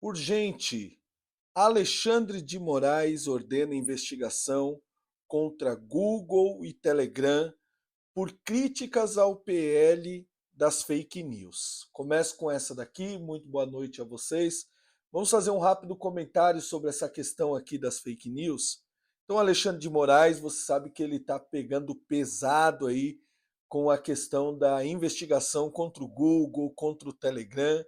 Urgente. Alexandre de Moraes ordena investigação contra Google e Telegram por críticas ao PL das fake news. Começo com essa daqui. Muito boa noite a vocês. Vamos fazer um rápido comentário sobre essa questão aqui das fake news. Então, Alexandre de Moraes, você sabe que ele está pegando pesado aí com a questão da investigação contra o Google, contra o Telegram,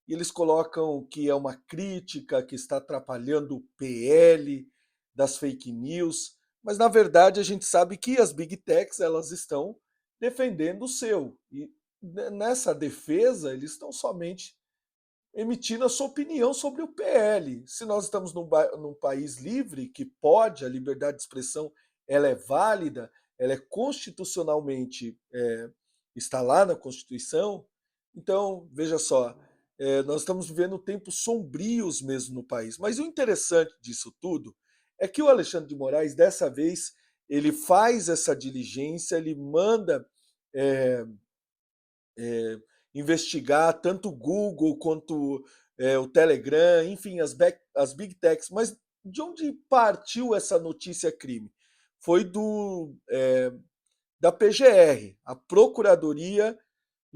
e eles colocam que é uma crítica que está atrapalhando o PL das fake news, mas na verdade a gente sabe que as big techs elas estão defendendo o seu, e nessa defesa eles estão somente emitindo a sua opinião sobre o PL. Se nós estamos num país livre, que pode, a liberdade de expressão ela é válida, ela é constitucionalmente, está lá na Constituição, então, veja só, nós estamos vivendo tempos sombrios mesmo no país. Mas o interessante disso tudo é que o Alexandre de Moraes, dessa vez, ele faz essa diligência, ele manda é, é, investigar tanto o Google quanto o Telegram, enfim, as big techs. Mas de onde partiu essa notícia crime? Foi da PGR, a Procuradoria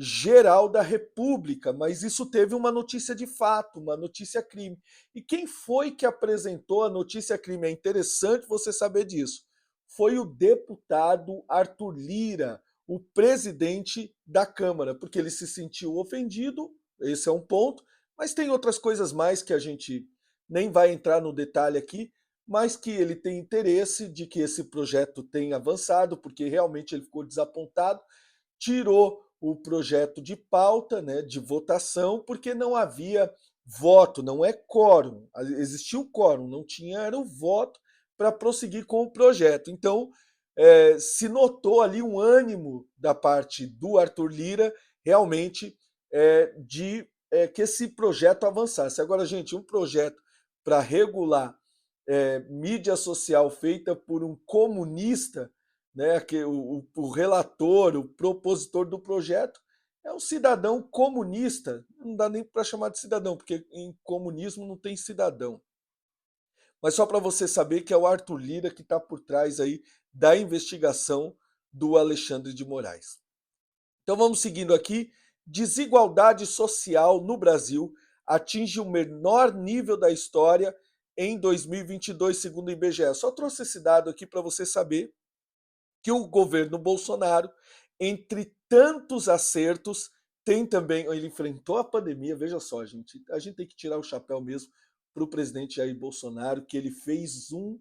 Geral da República, mas isso teve uma notícia de fato, uma notícia crime. E quem foi que apresentou a notícia crime? É interessante você saber disso. Foi o deputado Arthur Lira, o presidente da Câmara, porque ele se sentiu ofendido, esse é um ponto, mas tem outras coisas mais que a gente nem vai entrar no detalhe aqui, mas que ele tem interesse de que esse projeto tenha avançado, porque realmente ele ficou desapontado, tirou o projeto de pauta, né, de votação, porque não havia voto, não é quórum. Existia o quórum, não tinha era o voto para prosseguir com o projeto. Então, se notou ali um ânimo da parte do Arthur Lira, realmente, de que esse projeto avançasse. Agora, gente, um projeto para regular mídia social feita por um comunista, né, que o relator, o propositor do projeto, é um cidadão comunista. Não dá nem para chamar de cidadão, porque em comunismo não tem cidadão. Mas só para você saber que é o Arthur Lira que está por trás aí da investigação do Alexandre de Moraes. Então vamos seguindo aqui. Desigualdade social no Brasil atinge o menor nível da história em 2022, segundo o IBGE. Só trouxe esse dado aqui para você saber que o governo Bolsonaro, entre tantos acertos, tem também. Ele enfrentou a pandemia, veja só, a gente tem que tirar o chapéu mesmo para o presidente Jair Bolsonaro, que ele fez um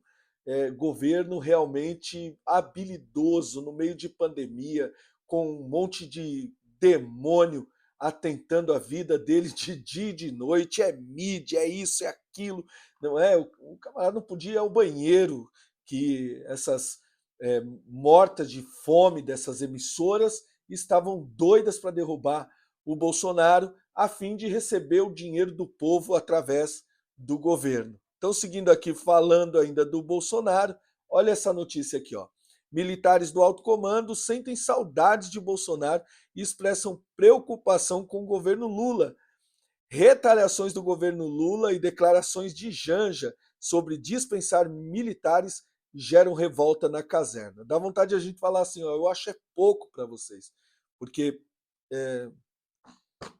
governo realmente habilidoso no meio de pandemia, com um monte de demônio atentando a vida dele de dia e de noite, é mídia, é isso, é aquilo, não é? O camarada não podia ir ao banheiro, que essas mortas de fome dessas emissoras estavam doidas para derrubar o Bolsonaro a fim de receber o dinheiro do povo através do governo. Então, seguindo aqui, falando ainda do Bolsonaro, olha essa notícia aqui, ó. Militares do alto comando sentem saudades de Bolsonaro e expressam preocupação com o governo Lula. Retaliações do governo Lula e declarações de Janja sobre dispensar militares geram revolta na caserna. Dá vontade de a gente falar assim, ó, eu acho é pouco para vocês, porque é,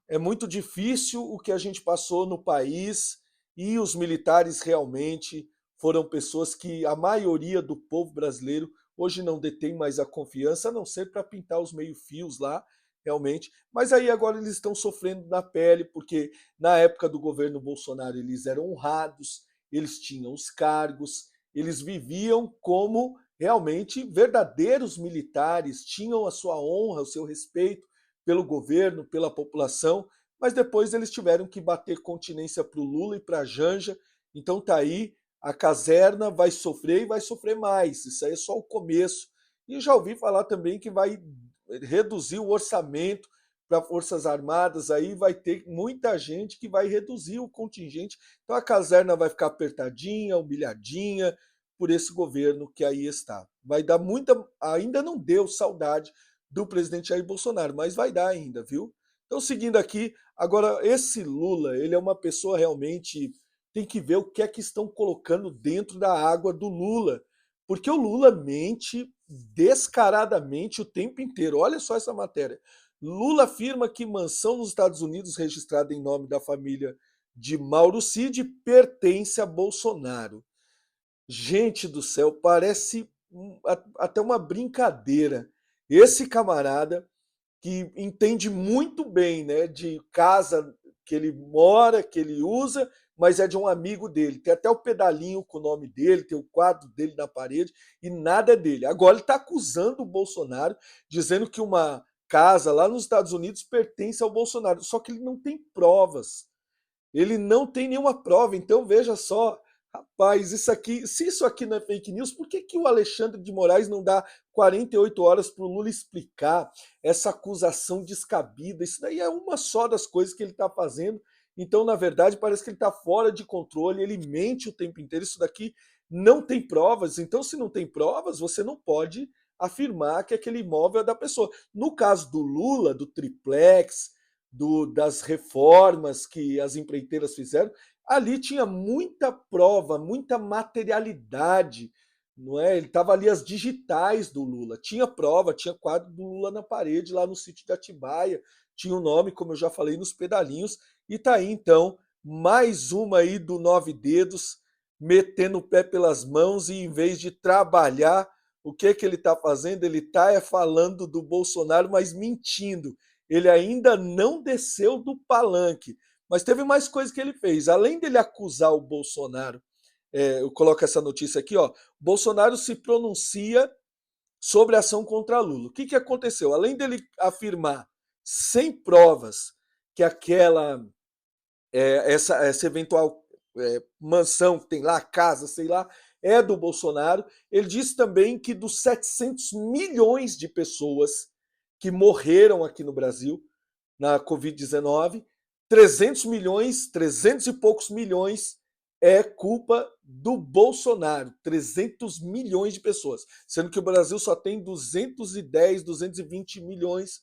é muito difícil o que a gente passou no país e os militares realmente foram pessoas que a maioria do povo brasileiro hoje não detém mais a confiança, a não ser para pintar os meio-fios lá, realmente. Mas aí agora eles estão sofrendo na pele, porque na época do governo Bolsonaro eles eram honrados, eles tinham os cargos, eles viviam como realmente verdadeiros militares, tinham a sua honra, o seu respeito pelo governo, pela população, mas depois eles tiveram que bater continência para o Lula e para a Janja. Então tá aí, a caserna vai sofrer e vai sofrer mais. Isso aí é só o começo. E já ouvi falar também que vai reduzir o orçamento para Forças Armadas, aí vai ter muita gente que vai reduzir o contingente. Então a caserna vai ficar apertadinha, humilhadinha por esse governo que aí está. Vai dar muita, ainda não deu saudade do presidente Jair Bolsonaro, mas vai dar ainda, viu? Então, seguindo aqui, Agora, esse Lula, ele é uma pessoa realmente. Tem que ver o que é que estão colocando dentro da água do Lula. Porque o Lula mente descaradamente o tempo inteiro. Olha só essa matéria. Lula afirma que mansão nos Estados Unidos, registrada em nome da família de Mauro Cid, pertence a Bolsonaro. Gente do céu, parece até uma brincadeira. Esse camarada que entende muito bem, né, de casa que ele mora, que ele usa, mas é de um amigo dele. Tem até o pedalinho com o nome dele, tem o quadro dele na parede e nada é dele. Agora ele está acusando o Bolsonaro, dizendo que uma casa lá nos Estados Unidos pertence ao Bolsonaro. Só que ele não tem provas. Ele não tem nenhuma prova. Então veja só, rapaz, isso aqui, se isso aqui não é fake news, por que, que o Alexandre de Moraes não dá 48 horas para o Lula explicar essa acusação descabida? Isso daí é uma só das coisas que ele está fazendo. Então, na verdade, parece que ele está fora de controle, ele mente o tempo inteiro. Isso daqui não tem provas. Então, se não tem provas, você não pode afirmar que aquele imóvel é da pessoa. No caso do Lula, do triplex, das reformas que as empreiteiras fizeram, ali tinha muita prova, muita materialidade, não é? Ele estava ali as digitais do Lula, tinha prova, tinha quadro do Lula na parede lá no sítio de Atibaia, tinha o nome, como eu já falei, nos pedalinhos, e tá aí então mais uma aí do Nove Dedos, metendo o pé pelas mãos e em vez de trabalhar, o que que ele está fazendo? Ele está falando do Bolsonaro, mas mentindo. Ele ainda não desceu do palanque. Mas teve mais coisa que ele fez. Além dele acusar o Bolsonaro, eu coloco essa notícia aqui, ó. Bolsonaro se pronuncia sobre a ação contra Lula. O que, que aconteceu? Além dele afirmar sem provas que essa eventual mansão que tem lá, casa, sei lá, é do Bolsonaro, ele disse também que dos 700 milhões de pessoas que morreram aqui no Brasil na Covid-19, 300 milhões, 300 e poucos milhões é culpa do Bolsonaro. 300 milhões de pessoas. Sendo que o Brasil só tem 210, 220 milhões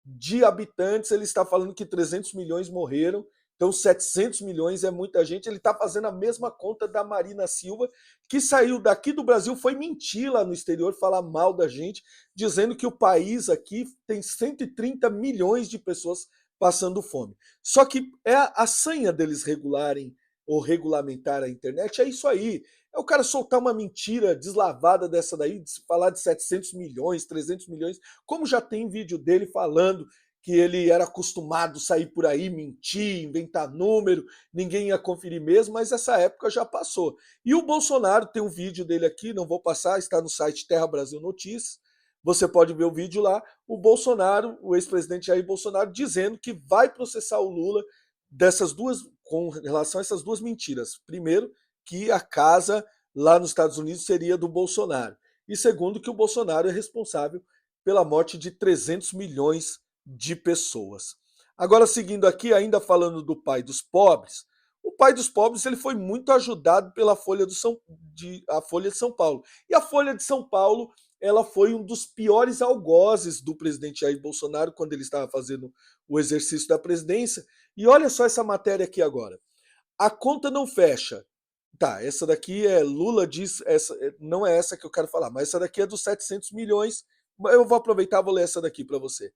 de habitantes. Ele está falando que 300 milhões morreram. Então, 700 milhões é muita gente. Ele está fazendo a mesma conta da Marina Silva, que saiu daqui do Brasil, foi mentir lá no exterior, falar mal da gente, dizendo que o país aqui tem 130 milhões de pessoas passando fome. Só que é a sanha deles regularem ou regulamentar a internet, é isso aí. É o cara soltar uma mentira deslavada dessa daí, de falar de 700 milhões, 300 milhões, como já tem vídeo dele falando que ele era acostumado a sair por aí, mentir, inventar número, ninguém ia conferir mesmo, mas essa época já passou. E o Bolsonaro tem um vídeo dele aqui, não vou passar, está no site Terra Brasil Notícias, você pode ver o vídeo lá, o Bolsonaro, o ex-presidente Jair Bolsonaro, dizendo que vai processar o Lula dessas duas, com relação a essas duas mentiras. Primeiro, que a casa lá nos Estados Unidos seria do Bolsonaro. E segundo, que o Bolsonaro é responsável pela morte de 300 milhões de pessoas. Agora, seguindo aqui, ainda falando do pai dos pobres, o pai dos pobres ele foi muito ajudado pela a Folha de São Paulo. E a Folha de São Paulo ela foi um dos piores algozes do presidente Jair Bolsonaro quando ele estava fazendo o exercício da presidência. E olha só essa matéria aqui agora. A conta não fecha. Tá, essa daqui é Lula diz, não é essa que eu quero falar, mas essa daqui é dos 700 milhões. Eu vou aproveitar e vou ler essa daqui para você.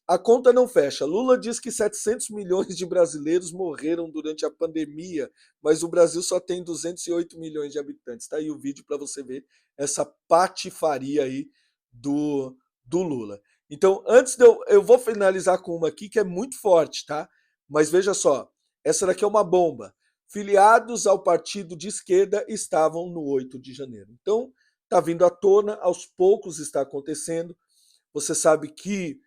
A conta não fecha. Lula diz que 700 milhões de brasileiros morreram durante a pandemia, mas o Brasil só tem 208 milhões de habitantes. Tá aí o vídeo para você ver essa patifaria aí do Lula. Então, antes de eu vou finalizar com uma aqui que é muito forte, tá? Mas veja só, essa daqui é uma bomba. Filiados ao partido de esquerda estavam no 8 de janeiro. Então, tá vindo à tona, aos poucos está acontecendo. Você sabe que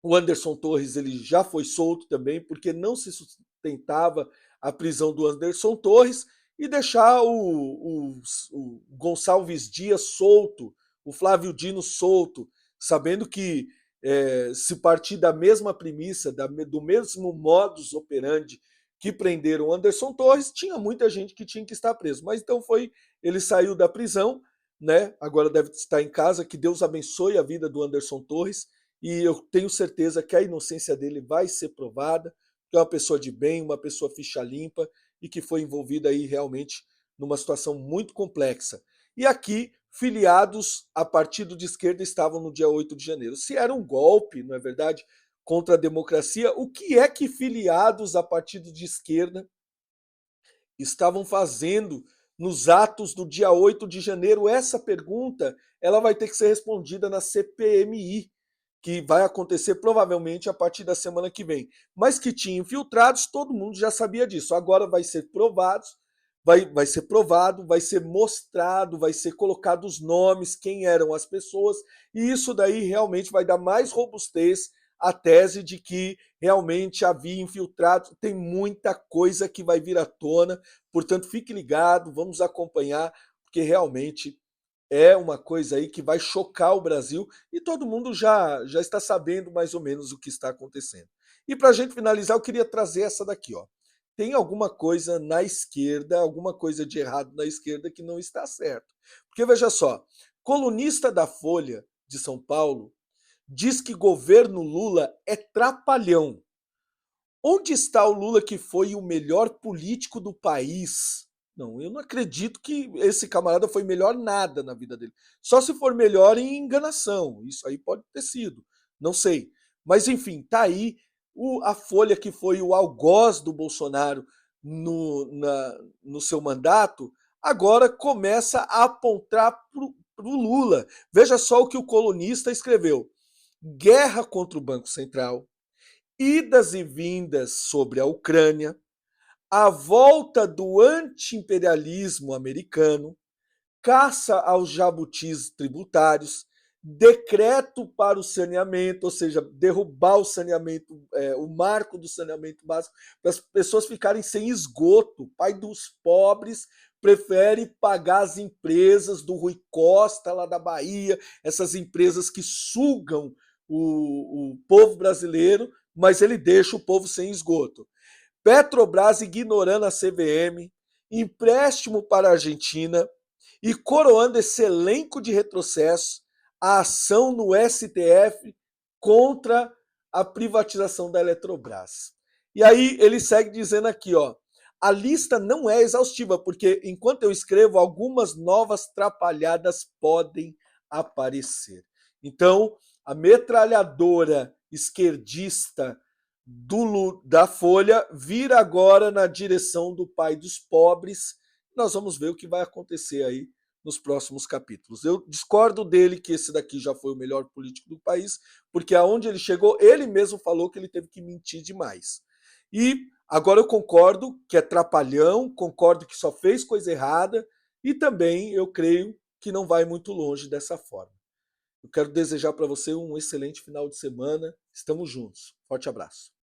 o Anderson Torres ele já foi solto também, porque não se sustentava a prisão do Anderson Torres e deixar o Gonçalves Dias solto, o Flávio Dino solto, sabendo que se partir da mesma premissa, do mesmo modus operandi que prenderam o Anderson Torres, tinha muita gente que tinha que estar preso. Mas então ele saiu da prisão, né? Agora deve estar em casa, que Deus abençoe a vida do Anderson Torres, e eu tenho certeza que a inocência dele vai ser provada, que é uma pessoa de bem, uma pessoa ficha limpa e que foi envolvida aí realmente numa situação muito complexa. E aqui, filiados a partido de esquerda estavam no dia 8 de janeiro. Se era um golpe, não é verdade, contra a democracia, o que é que filiados a partido de esquerda estavam fazendo nos atos do dia 8 de janeiro? Essa pergunta ela vai ter que ser respondida na CPMI, que vai acontecer provavelmente a partir da semana que vem. Mas que tinha infiltrados, todo mundo já sabia disso. Agora vai ser provado, vai ser provado, vai ser mostrado, vai ser colocado os nomes, quem eram as pessoas, e isso daí realmente vai dar mais robustez à tese de que realmente havia infiltrados. Tem muita coisa que vai vir à tona, portanto, fique ligado, vamos acompanhar, porque realmente é uma coisa aí que vai chocar o Brasil e todo mundo já está sabendo mais ou menos o que está acontecendo. E para a gente finalizar, eu queria trazer essa daqui, ó. Tem alguma coisa na esquerda, alguma coisa de errado na esquerda que não está certo. Porque veja só, colunista da Folha de São Paulo diz que governo Lula é trapalhão. Onde está o Lula que foi o melhor político do país? Não, eu não acredito que esse camarada foi melhor nada na vida dele. Só se for melhor em enganação. Isso aí pode ter sido. Não sei. Mas enfim, tá aí a Folha que foi o algoz do Bolsonaro no seu mandato, agora começa a apontar para o Lula. Veja só o que o colunista escreveu. Guerra contra o Banco Central, idas e vindas sobre a Ucrânia, a volta do anti-imperialismo americano, caça aos jabutis tributários, decreto para o saneamento, ou seja, derrubar o saneamento, o marco do saneamento básico, para as pessoas ficarem sem esgoto. O pai dos pobres prefere pagar as empresas do Rui Costa, lá da Bahia, essas empresas que sugam o povo brasileiro, mas ele deixa o povo sem esgoto. Petrobras ignorando a CVM, empréstimo para a Argentina e coroando esse elenco de retrocesso, a ação no STF contra a privatização da Eletrobras. E aí ele segue dizendo aqui, ó, a lista não é exaustiva, porque enquanto eu escrevo, algumas novas trapalhadas podem aparecer. Então, a metralhadora esquerdista da Folha vira agora na direção do pai dos pobres. Nós vamos ver o que vai acontecer aí nos próximos capítulos. Eu discordo dele que esse daqui já foi o melhor político do país, porque aonde ele chegou, ele mesmo falou que ele teve que mentir demais. E agora eu concordo que é trapalhão, concordo que só fez coisa errada e também eu creio que não vai muito longe dessa forma. Eu quero desejar para você um excelente final de semana. Estamos juntos. Forte abraço.